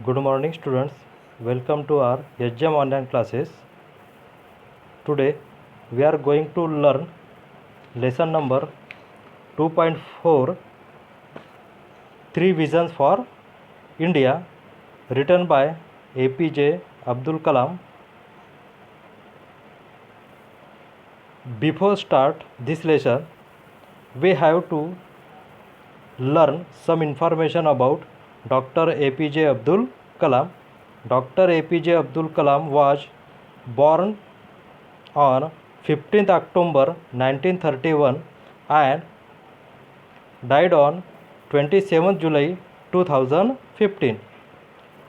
Good morning, students. Welcome to our HM online classes. Today we are going to learn lesson number 2.4, Three Visions for India, written by APJ Abdul Kalam. Before start this lesson, we have to learn some information about Dr. APJ Abdul Kalam. Dr. APJ Abdul Kalam was born on 15th October 1931 and died on 27th July 2015.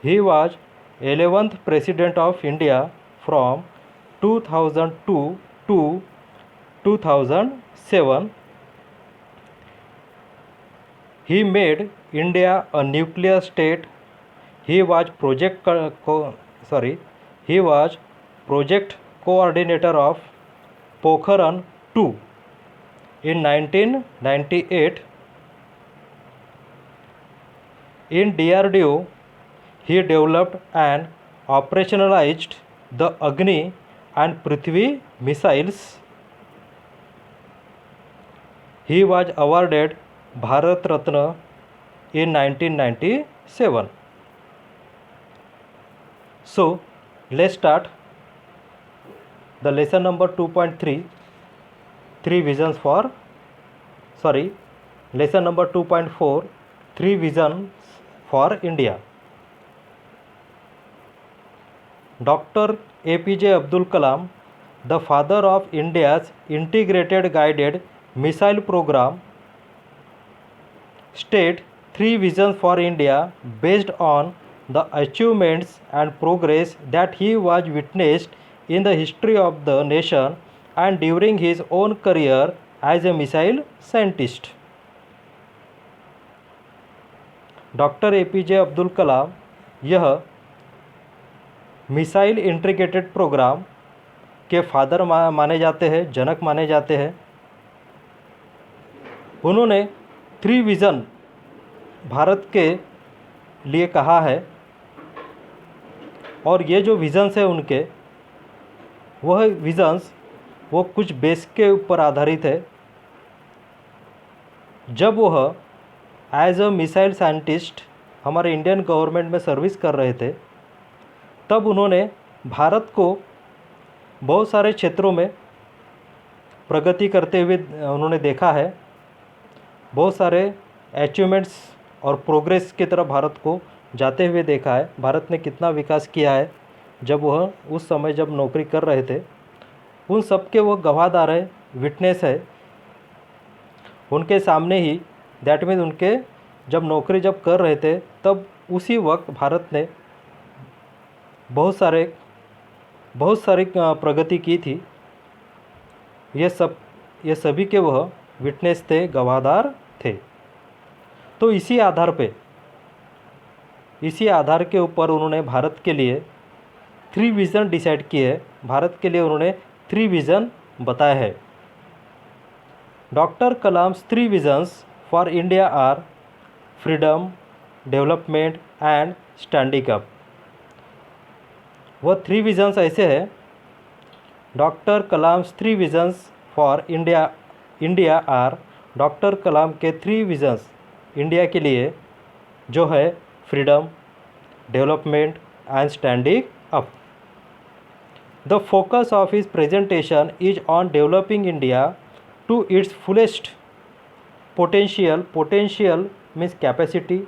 He was 11th President of India from 2002 to 2007. He made India a nuclear state. He was project coordinator of Pokhran 2 in 1998. In DRDO, he developed and operationalized the Agni and Prithvi missiles. He was awarded Bharat Ratna in 1997. So, let's start the lesson number 2.3, lesson number 2.4, Three Visions for India. Dr. APJ Abdul Kalam, the father of India's integrated guided missile program, state three visions for India based on the achievements and progress that he was witnessed in the history of the nation and during his own career as a missile scientist. Doctor APJ Abdul Kalam यह missile integrated program के father माने जाते हैं, जनक माने जाते हैं। उन्होंने three vision Bharat के लिए कहा है और ये जो विज़न्स है उनके वह विज़न्स वो कुछ बेस के ऊपर आधारित है। जब वह एज अ मिसाइल साइंटिस्ट हमारे इंडियन गवर्नमेंट में सर्विस कर रहे थे तब उन्होंने भारत को बहुत सारे क्षेत्रों में प्रगति करते हुए उन्होंने देखा है। बहुत सारे अचीवमेंट्स और प्रोग्रेस की तरफ भारत को जाते हुए देखा है। भारत ने कितना विकास किया है जब वह उस समय जब नौकरी कर रहे थे, उन सब के वो गवाहदार है, विटनेस है। उनके सामने ही दैट मीन्स उनके जब नौकरी जब कर रहे थे तब उसी वक्त भारत ने बहुत सारी प्रगति की थी। ये सभी के वह विटनेस थे, गवाहदार थे। तो इसी आधार के ऊपर उन्होंने भारत के लिए थ्री विज़न डिसाइड किए। भारत के लिए उन्होंने थ्री विज़न बताए हैं। Doctor Kalam's three visions for India are freedom, development and standing up. वह थ्री विजन्स ऐसे हैं। Doctor Kalam's three visions for India are, doctor Kalam के थ्री विजन्स इंडिया के लिए जो है freedom, development and standing up. The focus of his presentation is on developing India to its fullest potential. Potential means capacity,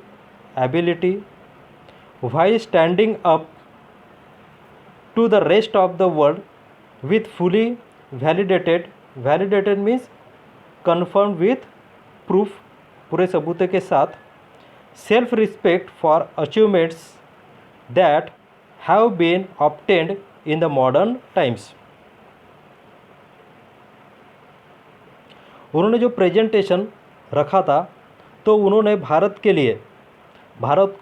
ability, while standing up to the rest of the world with fully validated means confirmed with proof, पूरे सबूत के साथ, self respect for achievements that have been obtained in the modern times। उन्होंने जो presentation रखा था तो उन्होंने भारत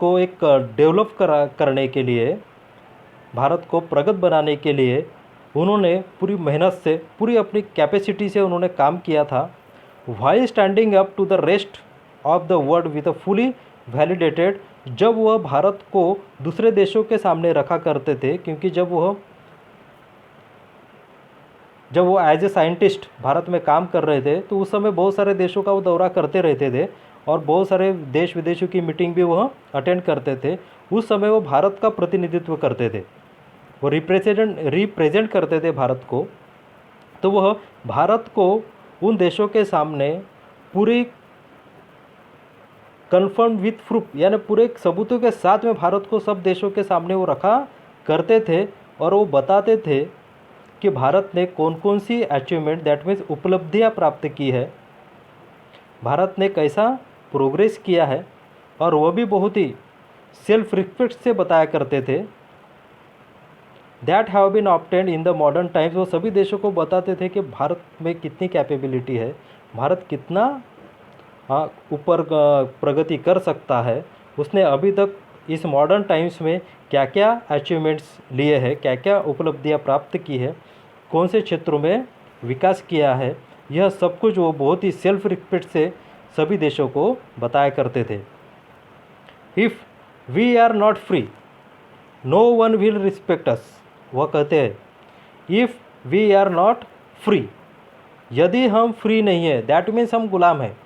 को एक डेवलप करने के लिए, भारत को प्रगत बनाने के लिए उन्होंने पूरी मेहनत से, पूरी अपनी कैपेसिटी से उन्होंने काम किया था। while standing up to the rest of the world with a fully validated जब वह भारत को दूसरे देशों के सामने रखा करते थे, क्योंकि जब वो एज ए साइंटिस्ट भारत में काम कर रहे थे तो उस समय बहुत सारे देशों का वो दौरा करते रहते थे और बहुत सारे देश विदेशों की मीटिंग भी वह अटेंड करते थे। उस समय वो भारत का प्रतिनिधित्व करते थे, वो रिप्रेजेंट करते थे भारत को। तो वह भारत को उन देशों के सामने पूरी कन्फर्म विथ प्रूफ यानी पूरे सबूतों के साथ में भारत को सब देशों के सामने वो रखा करते थे और वो बताते थे कि भारत ने कौन कौन सी अचीवमेंट दैट मीन्स उपलब्धियां प्राप्त की है, भारत ने कैसा प्रोग्रेस किया है, और वह भी बहुत ही सेल्फ रिस्पेक्ट से बताया करते थे। That have been obtained in the modern times, वो सभी देशों को बताते थे कि भारत में कितनी कैपेबिलिटी है, भारत कितना ऊपर प्रगति कर सकता है, उसने अभी तक इस मॉडर्न टाइम्स में क्या क्या अचीवमेंट्स लिए हैं, क्या क्या उपलब्धियां प्राप्त की है, कौन से क्षेत्रों में विकास किया है, यह सब कुछ वो बहुत ही सेल्फ रिस्पेक्ट से सभी देशों को बताया करते थे। If we are not free no one will respect us, वह कहते हैं if we are not free, यदि हम फ्री नहीं है दैट मीन्स हम गुलाम हैं,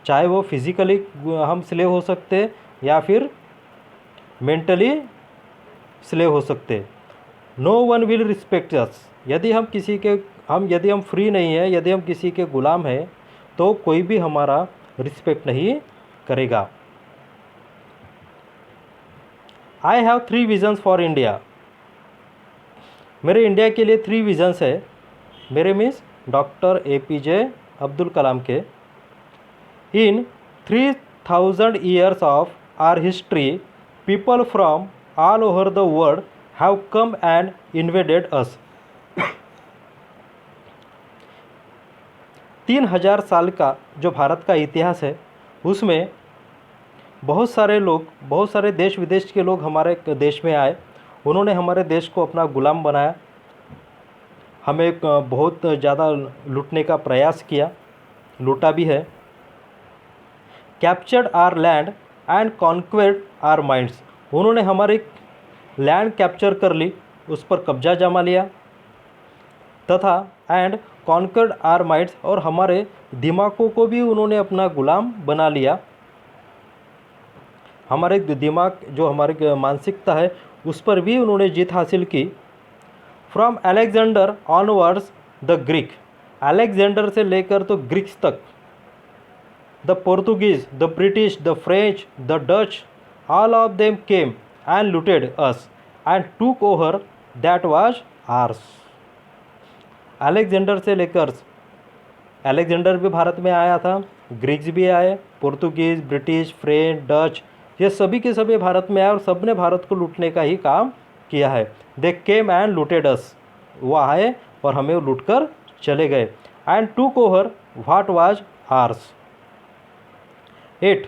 चाहे वो फिजिकली हम स्लेव हो सकते या फिर मेंटली स्लेव हो सकते। No one will respect us, यदि हम फ्री नहीं है, यदि हम किसी के गुलाम हैं तो कोई भी हमारा रिस्पेक्ट नहीं करेगा। I have 3 visions for India, मेरे इंडिया के लिए 3 विजन्स है। मेरे मीन्स डॉक्टर APJ अब्दुल कलाम के। इन 3000 years of our history, people from all over the world have come and invaded us. 3000 साल का जो भारत का इतिहास है उसमें बहुत सारे देश विदेश के लोग हमारे देश में आए, उन्होंने हमारे देश को अपना गुलाम बनाया, हमें बहुत ज़्यादा लूटने का प्रयास किया, लूटा भी है। Captured our land and conquered our minds, उन्होंने हमारी लैंड कैप्चर कर ली, उस पर कब्जा जमा लिया, तथा एंड कॉन्क्वर्ड आर माइंड्स, और हमारे दिमागों को भी उन्होंने अपना गुलाम बना लिया। हमारे दिमाग जो हमारी मानसिकता है उस पर भी उन्होंने जीत हासिल की। From Alexander onwards the Greek, Alexander से लेकर तो ग्रीक्स तक, the Portuguese, the British, the French, the Dutch, all of them came and looted us and took over that was ours. Alexander से लेकर, अलेक्जेंडर भी भारत में आया था, ग्रीक्स भी आए, पोर्तुगीज, ब्रिटिश, फ्रेंच, डच, ये सभी के सभी भारत में आए और सब ने भारत को लूटने का ही काम किया है। दे केम एंड लूटेड अस, वो आए और हमें लूट कर चले गए। And took over what was ours. 8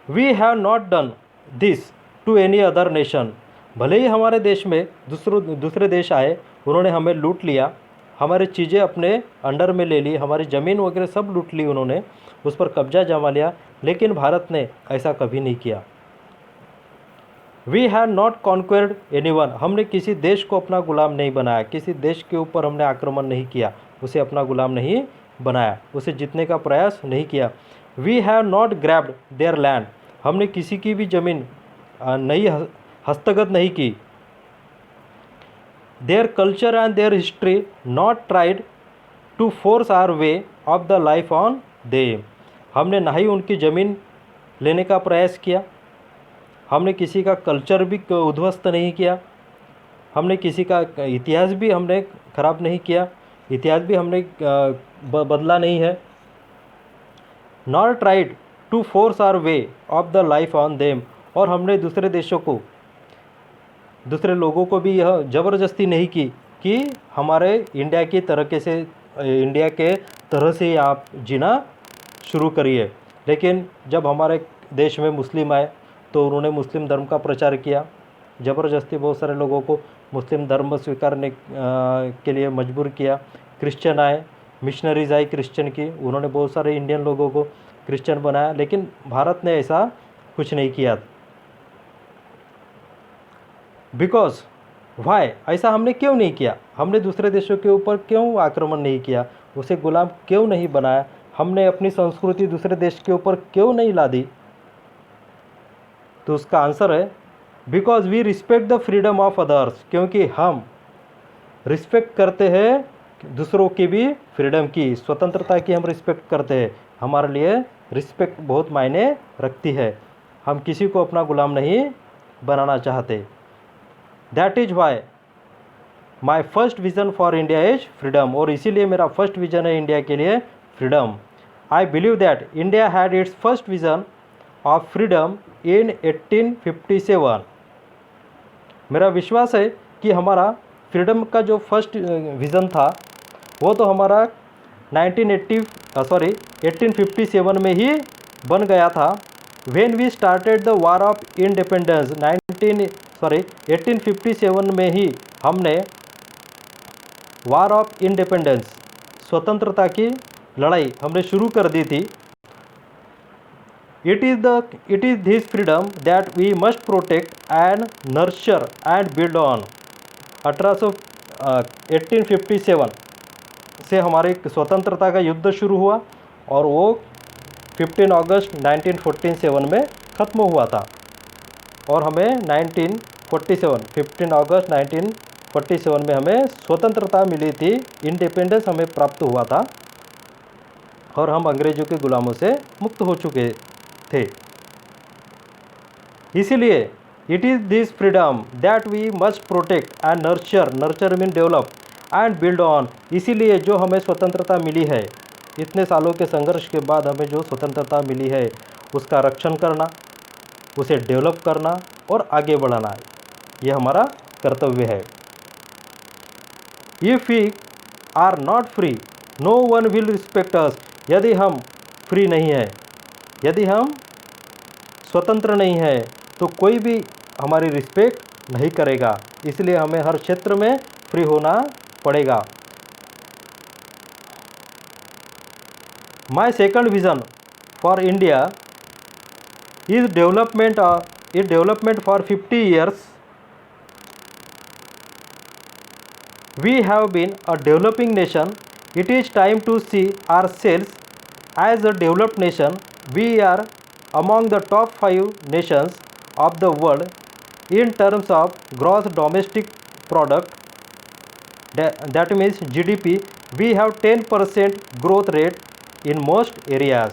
we have not done this to any other nation, भले ही हमारे देश में दूसरे देश आए, उन्होंने हमें लूट लिया, हमारी चीज़ें अपने अंडर में ले ली, हमारी ज़मीन वगैरह सब लूट ली उन्होंने, उस पर कब्जा जमा लिया, लेकिन भारत ने ऐसा कभी नहीं किया। वी हैव नॉट कॉन्क्वेर्ड एनीवन, हमने किसी देश को अपना गुलाम नहीं बनाया, किसी देश के ऊपर हमने आक्रमण नहीं किया, उसे अपना गुलाम नहीं बनाया, उसे जीतने का प्रयास नहीं किया। We have not grabbed their land, हमने किसी की भी ज़मीन नहीं हस्तगत नहीं की। Their culture and their history not tried to force our way of the life on them, हमने ना ही उनकी ज़मीन लेने का प्रयास किया, हमने किसी का कल्चर भी उद्ध्वस्त नहीं किया, हमने किसी का इतिहास भी हमने ख़राब नहीं किया, इतिहास भी हमने बदला नहीं है। Nor tried to force our way of the life on them, और हमने दूसरे देशों को, दूसरे लोगों को भी यह ज़बरदस्ती नहीं की कि हमारे इंडिया की इंडिया के तरह से आप जीना शुरू करिए। लेकिन जब हमारे देश में मुस्लिम आए तो उन्होंने मुस्लिम धर्म का प्रचार किया, ज़बरदस्ती बहुत सारे लोगों को मुस्लिम धर्म स्वीकारने के लिए मजबूर किया। क्रिश्चियन आए, मिशनरीज आई क्रिश्चियन की, उन्होंने बहुत सारे इंडियन लोगों को क्रिश्चियन बनाया, लेकिन भारत ने ऐसा कुछ नहीं किया। बिकॉज वाई, ऐसा हमने क्यों नहीं किया, हमने दूसरे देशों के ऊपर क्यों आक्रमण नहीं किया, उसे गुलाम क्यों नहीं बनाया, हमने अपनी संस्कृति दूसरे देश के ऊपर क्यों नहीं ला दी। तो उसका आंसर है because we respect the freedom of others, क्योंकि हम रिस्पेक्ट करते हैं दूसरों की भी फ्रीडम की, स्वतंत्रता की हम रिस्पेक्ट करते हैं। हमारे लिए रिस्पेक्ट बहुत मायने रखती है, हम किसी को अपना गुलाम नहीं बनाना चाहते। That is why my first vision for India is freedom, और इसीलिए मेरा फर्स्ट विज़न है इंडिया के लिए freedom. I believe that India had its first vision of freedom in 1857। मेरा विश्वास है कि हमारा फ्रीडम का जो फर्स्ट विज़न था वो तो हमारा 1857 में ही बन गया था। When we started the war of independence 1857 में ही हमने वार ऑफ इंडिपेंडेंस, स्वतंत्रता की लड़ाई हमने शुरू कर दी थी। It is this freedom that we must protect and nurture and build on. 1857 से हमारे स्वतंत्रता का युद्ध शुरू हुआ और वो 15 अगस्त 1947 में ख़त्म हुआ था, और हमें 15 अगस्त 1947 में हमें स्वतंत्रता मिली थी, इंडिपेंडेंस हमें प्राप्त हुआ था और हम अंग्रेज़ों के गुलामों से मुक्त हो चुके थे। इसीलिए it is this freedom that we must protect and nurture mean develop and build on. इसीलिए जो हमें स्वतंत्रता मिली है, इतने सालों के संघर्ष के बाद हमें जो स्वतंत्रता मिली है, उसका रक्षण करना, उसे डेवलप करना और आगे बढ़ाना, ये हमारा कर्तव्य है। If we are not free no one will respect us. यदि हम फ्री नहीं हैं, यदि हम स्वतंत्र नहीं हैं, तो कोई भी हमारी रिस्पेक्ट नहीं करेगा। इसलिए हमें हर क्षेत्र में फ्री होना पड़ेगा। My second vision for India is development for 50 years. We have been a developing nation. It is time to see ourselves as a developed nation. We are among the top 5 nations of the world in terms of gross domestic product, that means GDP. We have 10% growth rate in most areas.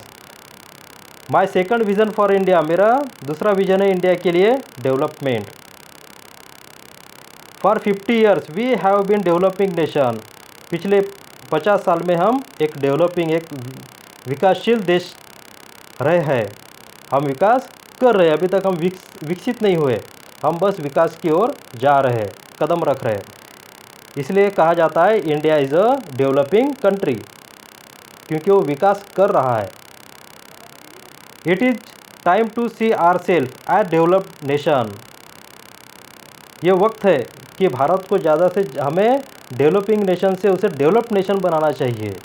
My second vision for India, मेरा दूसरा vision है India के लिए development. For 50 years we have been developing nation. पिछले 50 साल में हम एक डेवलपिंग, एक विकासशील देश रहे हैं। हम विकास कर रहे हैं, अभी तक हम विकसित नहीं हुए, हम बस विकास की ओर जा रहे हैं, कदम रख रहे हैं। इसलिए कहा जाता है India is a developing country, क्योंकि वो विकास कर रहा है। It is time to see ourself as developed nation. ये वक्त है कि भारत को ज़्यादा से हमें डेवलपिंग नेशन से उसे डेवलप्ड नेशन बनाना चाहिए।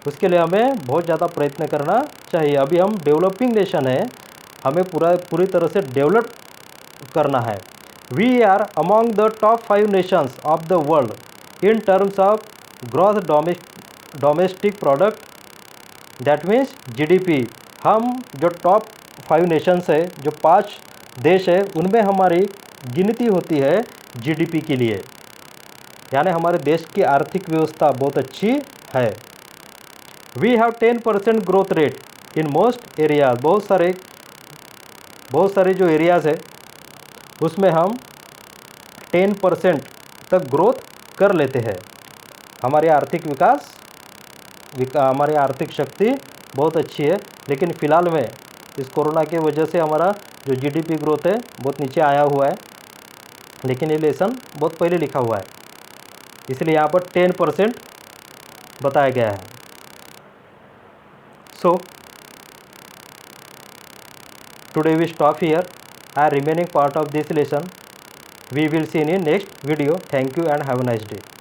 उसके लिए हमें बहुत ज़्यादा प्रयत्न करना चाहिए। अभी हम डेवलपिंग नेशन है, हमें पूरी तरह से डेवलप करना है। We are among the top 5 nations of the world in terms of gross domestic product, that means GDP। हम जो टॉप 5 नेशंस है, जो 5 देश है, उनमें हमारी गिनती होती है GDP के लिए, यानी हमारे देश की आर्थिक व्यवस्था बहुत अच्छी है। We have 10% growth rate in most areas. बहुत सारे जो एरियाज़ है उसमें हम 10% तक ग्रोथ कर लेते हैं। हमारी आर्थिक हमारी आर्थिक शक्ति बहुत अच्छी है, लेकिन फ़िलहाल में इस कोरोना की वजह से हमारा जो GDP ग्रोथ है बहुत नीचे आया हुआ है, लेकिन ये लेसन बहुत पहले लिखा हुआ है, इसलिए यहाँ पर 10% बताया गया है। So today we stop here and remaining part of this lesson we will see in next video. Thank you and have a nice day.